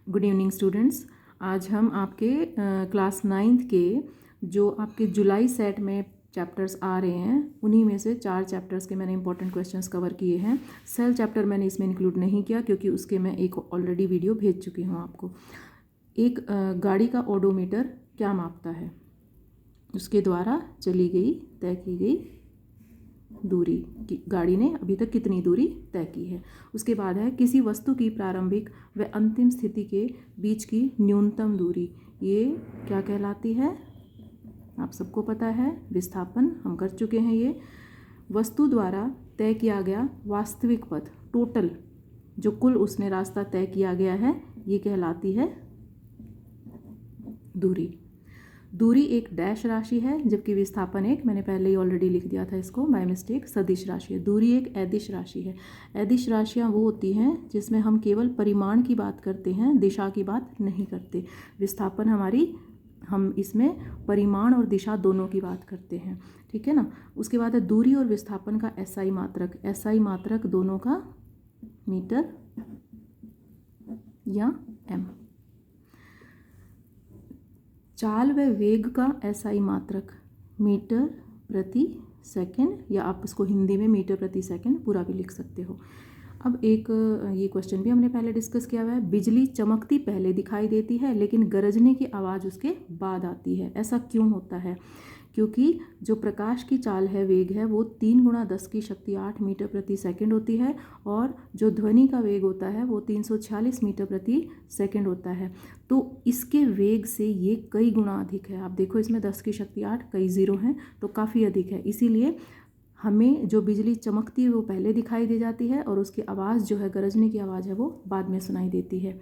Good evening students. आज हम आपके क्लास 9th के जो आपके जुलाई सेट में चैप्टर्स आ रहे हैं उन्हीं में से 4 चैप्टर्स के मैंने इंपॉर्टेंट क्वेश्चंस कवर किए हैं। सेल चैप्टर मैंने इसमें इंक्लूड नहीं किया क्योंकि उसके मैं एक ऑलरेडी वीडियो भेज चुकी हूँ आपको। एक गाड़ी का ओडोमीटर क्या मापता है? उसके द्वारा चली गई तय की गई दूरी की गाड़ी ने अभी तक कितनी दूरी तय की है। उसके बाद है किसी वस्तु की प्रारंभिक व अंतिम स्थिति के बीच की न्यूनतम दूरी, ये क्या कहलाती है? आप सबको पता है, विस्थापन हम कर चुके हैं। ये वस्तु द्वारा तय किया गया वास्तविक पथ, टोटल जो कुल उसने रास्ता तय किया गया है, ये कहलाती है दूरी। दूरी एक डैश राशि है जबकि विस्थापन एक, मैंने पहले ही ऑलरेडी लिख दिया था इसको बाय मिस्टेक, सदिश राशि है। दूरी एक अदिश राशि है। अदिश राशियाँ वो होती हैं जिसमें हम केवल परिमाण की बात करते हैं, दिशा की बात नहीं करते। विस्थापन हम इसमें परिमाण और दिशा दोनों की बात करते हैं, ठीक है ना। उसके बाद है दूरी और विस्थापन का एसआई मात्रक। एसआई मात्रक दोनों का मीटर या एम। चाल व वेग का एसआई मात्रक मीटर प्रति सेकंड, या आप इसको हिंदी में मीटर प्रति सेकंड पूरा भी लिख सकते हो। अब एक ये क्वेश्चन भी हमने पहले डिस्कस किया हुआ है। बिजली चमकती पहले दिखाई देती है लेकिन गरजने की आवाज़ उसके बाद आती है, ऐसा क्यों होता है? क्योंकि जो प्रकाश की चाल है, वेग है, वो 3 × 10⁸ मीटर प्रति सेकंड होती है और जो ध्वनि का वेग होता है वो 346 मीटर प्रति सेकंड होता है। तो इसके वेग से ये कई गुना अधिक है। आप देखो इसमें 10⁸, कई ज़ीरो हैं तो काफ़ी अधिक है। इसीलिए हमें जो बिजली चमकती है वो पहले दिखाई दे जाती है और उसकी आवाज़ जो है, गरजने की आवाज़ है, वो बाद में सुनाई देती है।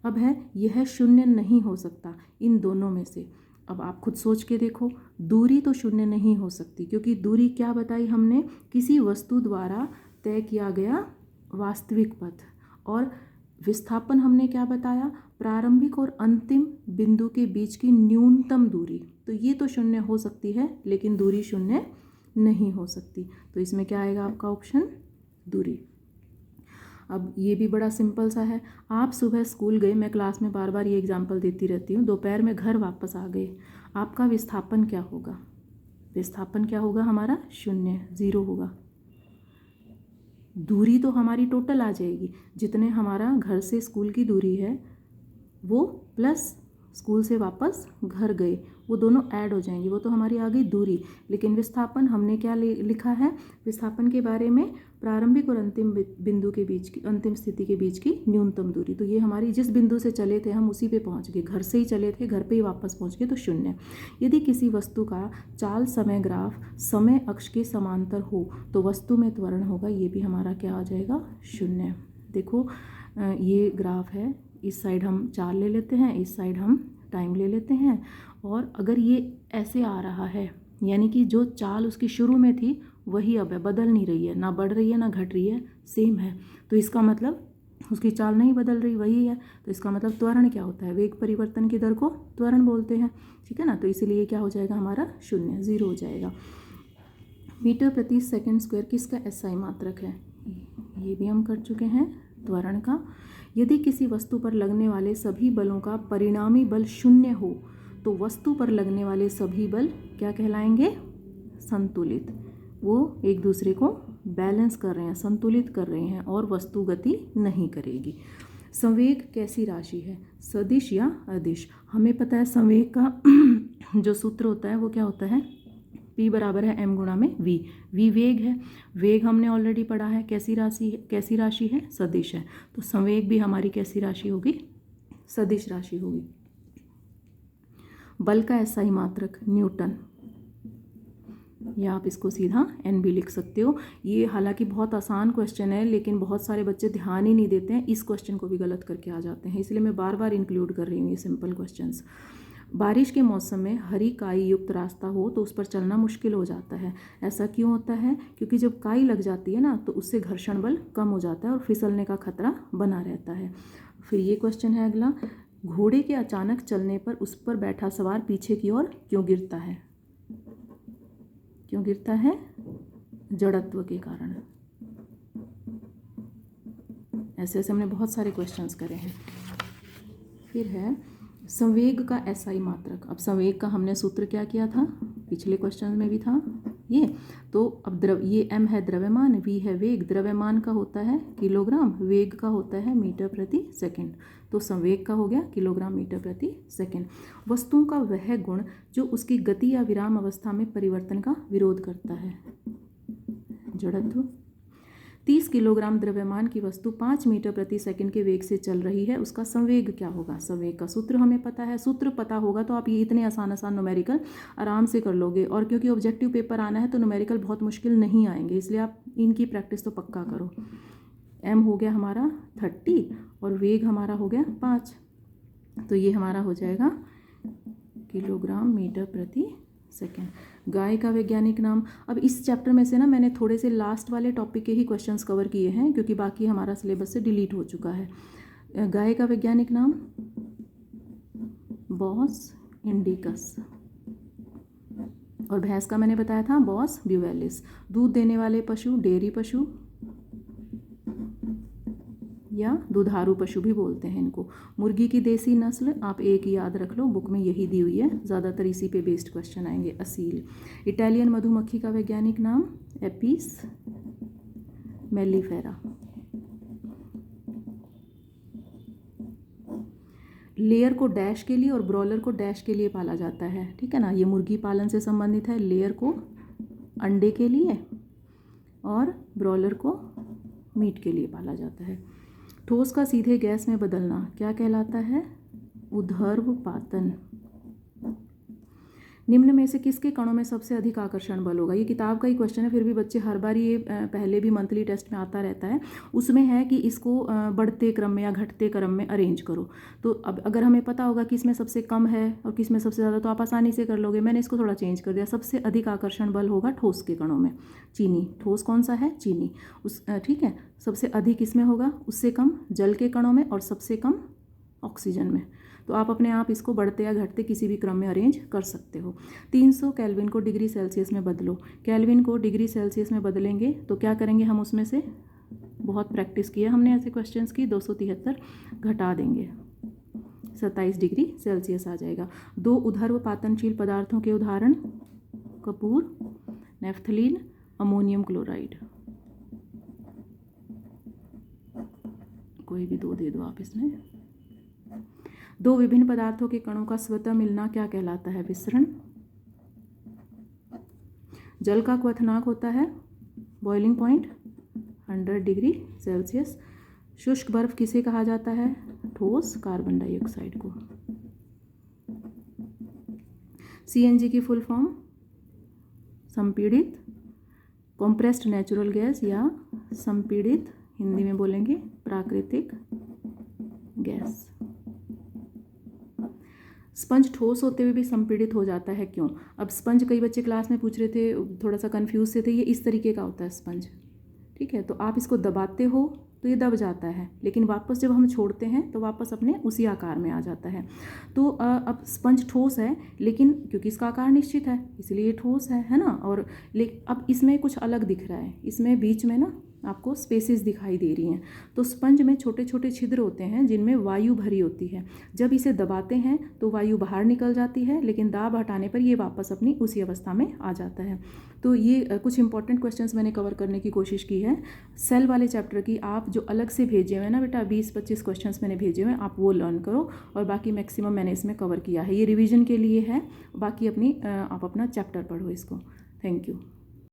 अब है यह शून्य नहीं हो सकता इन दोनों में से। अब आप खुद सोच के देखो, दूरी तो शून्य नहीं हो सकती क्योंकि दूरी क्या बताई हमने? किसी वस्तु द्वारा तय किया गया वास्तविक पथ। और विस्थापन हमने क्या बताया? प्रारंभिक और अंतिम बिंदु के बीच की न्यूनतम दूरी। तो ये तो शून्य हो सकती है लेकिन दूरी शून्य नहीं हो सकती। तो इसमें क्या आएगा आपका ऑप्शन? दूरी। अब ये भी बड़ा सिंपल सा है। आप सुबह स्कूल गए, मैं क्लास में बार बार ये एग्जांपल देती रहती हूँ, दोपहर में घर वापस आ गए, आपका विस्थापन क्या होगा? विस्थापन क्या होगा हमारा? शून्य, ज़ीरो होगा। दूरी तो हमारी टोटल आ जाएगी, जितने हमारा घर से स्कूल की दूरी है वो प्लस स्कूल से वापस घर गए, वो दोनों ऐड हो जाएंगी, वो तो हमारी आ गई दूरी। लेकिन विस्थापन हमने क्या लिखा है? विस्थापन के बारे में प्रारंभिक और अंतिम बिंदु के बीच की, अंतिम स्थिति के बीच की न्यूनतम दूरी। तो ये हमारी जिस बिंदु से चले थे हम उसी पे पहुंच गए, घर से ही चले थे, घर पे ही वापस पहुंच गए, तो शून्य। यदि किसी वस्तु का चाल समय ग्राफ समय अक्ष के समांतर हो तो वस्तु में त्वरण होगा, ये भी हमारा क्या आ जाएगा? शून्य। देखो ये ग्राफ है, इस साइड हम चाल ले लेते हैं, इस साइड हम टाइम ले लेते हैं, और अगर ये ऐसे आ रहा है यानी कि जो चाल उसकी शुरू में थी वही अब है, बदल नहीं रही है, ना बढ़ रही है ना घट रही है, सेम है। तो इसका मतलब उसकी चाल नहीं बदल रही, वही है। तो इसका मतलब त्वरण क्या होता है? वेग परिवर्तन की दर को त्वरण बोलते हैं, ठीक है ना। तो इसीलिए क्या हो जाएगा हमारा? शून्य, ज़ीरो हो जाएगा। मीटर प्रति सेकंड स्क्वायर किसका एसआई मात्रक है? ये भी हम कर चुके हैं, त्वरण का। यदि किसी वस्तु पर लगने वाले सभी बलों का परिणामी बल शून्य हो तो वस्तु पर लगने वाले सभी बल क्या कहलाएंगे? संतुलित। वो एक दूसरे को बैलेंस कर रहे हैं, संतुलित कर रहे हैं और वस्तु गति नहीं करेगी। संवेग कैसी राशि है? सदिश या अदिश? हमें पता है संवेग का जो सूत्र होता है वो क्या होता है? P बराबर है m गुणा में v। v वेग है, वेग हमने ऑलरेडी पढ़ा है, कैसी राशि है? सदिश है। तो संवेग भी हमारी कैसी राशि होगी? सदिश राशि होगी। बल का एसआई मात्रक न्यूटन, या आप इसको सीधा n भी लिख सकते हो। ये हालांकि बहुत आसान क्वेश्चन है लेकिन बहुत सारे बच्चे ध्यान ही नहीं देते हैं, इस क्वेश्चन को भी गलत करके आ जाते हैं, इसलिए मैं बार बार इंक्लूड कर रही हूँ ये सिंपल क्वेश्चंस। बारिश के मौसम में हरी काई युक्त रास्ता हो तो उस पर चलना मुश्किल हो जाता है, ऐसा क्यों होता है? क्योंकि जब काई लग जाती है ना तो उससे घर्षण बल कम हो जाता है और फिसलने का खतरा बना रहता है। फिर ये क्वेश्चन है अगला, घोड़े के अचानक चलने पर उस पर बैठा सवार पीछे की ओर क्यों गिरता है? क्यों गिरता है? जड़त्व के कारण। ऐसे ऐसे हमने बहुत सारे क्वेश्चंस करे हैं। फिर है संवेग का एसआई मात्रक। अब संवेग का हमने सूत्र क्या किया था, पिछले क्वेश्चन में भी था ये। तो अब ये m है द्रव्यमान, v है वेग। द्रव्यमान का होता है किलोग्राम, वेग का होता है मीटर प्रति सेकंड। तो संवेग का हो गया किलोग्राम मीटर प्रति सेकंड। वस्तुओं का वह गुण जो उसकी गति या विराम अवस्था में परिवर्तन का विरोध करता है, जड़त्व। 30 किलोग्राम द्रव्यमान की वस्तु 5 मीटर प्रति सेकंड के वेग से चल रही है, उसका संवेग क्या होगा। संवेग का सूत्र हमें पता है, सूत्र पता होगा तो आप ये इतने आसान आसान न्यूमेरिकल आराम से कर लोगे। और क्योंकि ऑब्जेक्टिव पेपर आना है तो न्यूमेरिकल बहुत मुश्किल नहीं आएंगे, इसलिए आप इनकी प्रैक्टिस तो पक्का करो। m हो गया हमारा 30 और वेग हमारा हो गया 5, तो ये हमारा हो जाएगा किलोग्राम मीटर प्रति सेकेंड। गाय का वैज्ञानिक नाम। अब इस चैप्टर में से ना मैंने थोड़े से लास्ट वाले टॉपिक के ही क्वेश्चंस कवर किए हैं, क्योंकि बाकी हमारा सिलेबस से डिलीट हो चुका है। गाय का वैज्ञानिक नाम बॉस इंडिकस, और भैंस का मैंने बताया था बॉस ब्यूवेलिस। दूध देने वाले पशु डेयरी पशु या दुधारू पशु भी बोलते हैं इनको। मुर्गी की देसी नस्ल आप एक ही याद रख लो, बुक में यही दी हुई है, ज़्यादातर इसी पे बेस्ड क्वेश्चन आएंगे। असील। इटालियन मधुमक्खी का वैज्ञानिक नाम एपिस मेलिफेरा। लेयर को डैश के लिए और ब्रॉयलर को डैश के लिए पाला जाता है, ठीक है ना। ये मुर्गी पालन से संबंधित है। लेयर को अंडे के लिए और ब्रॉयलर को मीट के लिए पाला जाता है। ठोस का सीधे गैस में बदलना क्या कहलाता है, ऊर्ध्वपातन। निम्न में से किसके कणों में सबसे अधिक आकर्षण बल होगा। ये किताब का ही क्वेश्चन है, फिर भी बच्चे हर बार ये पहले भी मंथली टेस्ट में आता रहता है। उसमें है कि इसको बढ़ते क्रम में या घटते क्रम में अरेंज करो। तो अब अगर हमें पता होगा कि इसमें सबसे कम है और किस में सबसे ज़्यादा, तो आप आसानी से कर लोगे। मैंने इसको थोड़ा चेंज कर दिया। सबसे अधिक आकर्षण बल होगा ठोस के कणों में। चीनी, ठोस कौन सा है, चीनी। ठीक है, सबसे अधिक इसमें होगा, उससे कम जल के कणों में और सबसे कम ऑक्सीजन में। तो आप अपने आप इसको बढ़ते या घटते किसी भी क्रम में अरेंज कर सकते हो। 300 केल्विन को डिग्री सेल्सियस में बदलो। केल्विन को डिग्री सेल्सियस में बदलेंगे तो क्या करेंगे हम, उसमें से बहुत प्रैक्टिस किया हमने ऐसे क्वेश्चंस की, 273 घटा देंगे, 27 डिग्री सेल्सियस आ जाएगा। 2 ऊर्ध्वपातनशील पदार्थों के उदाहरण, कपूर, नेफ्थलीन, अमोनियम क्लोराइड। कोई भी 2 दे दो आप इसमें। 2 विभिन्न पदार्थों के कणों का स्वतः मिलना क्या कहलाता है, विसरण। जल का क्वथनांक होता है बॉइलिंग पॉइंट 100 डिग्री सेल्सियस। शुष्क बर्फ किसे कहा जाता है, ठोस कार्बन डाइऑक्साइड को। सीएनजी की फुल फॉर्म संपीड़ित कॉम्प्रेस्ड नेचुरल गैस या संपीड़ित हिंदी में बोलेंगे प्राकृतिक गैस। स्पंज ठोस होते हुए भी संपीड़ित हो जाता है, क्यों। अब स्पंज, कई बच्चे क्लास में पूछ रहे थे, थोड़ा सा कंफ्यूज से थे, ये इस तरीके का होता है स्पंज, ठीक है। तो आप इसको दबाते हो तो ये दब जाता है, लेकिन वापस जब हम छोड़ते हैं तो वापस अपने उसी आकार में आ जाता है। तो अब स्पंज ठोस है, लेकिन क्योंकि इसका आकार निश्चित है इसलिए ये ठोस है ना। और अब इसमें कुछ अलग दिख रहा है, इसमें बीच में ना आपको स्पेसेस दिखाई दे रही हैं। तो स्पंज में छोटे छोटे छिद्र होते हैं जिनमें वायु भरी होती है। जब इसे दबाते हैं तो वायु बाहर निकल जाती है, लेकिन दाब हटाने पर ये वापस अपनी उसी अवस्था में आ जाता है। तो ये कुछ इंपॉर्टेंट क्वेश्चंस मैंने कवर करने की कोशिश की है। सेल वाले चैप्टर की आप जो अलग से भेजे हुए हैं ना बेटा, 20-25 क्वेश्चंस मैंने भेजे हुए हैं, आप वो लर्न करो, और बाकी मैक्सिमम मैंने इसमें कवर किया है। ये रिविजन के लिए है, बाकी आप अपना चैप्टर पढ़ो इसको। Thank you.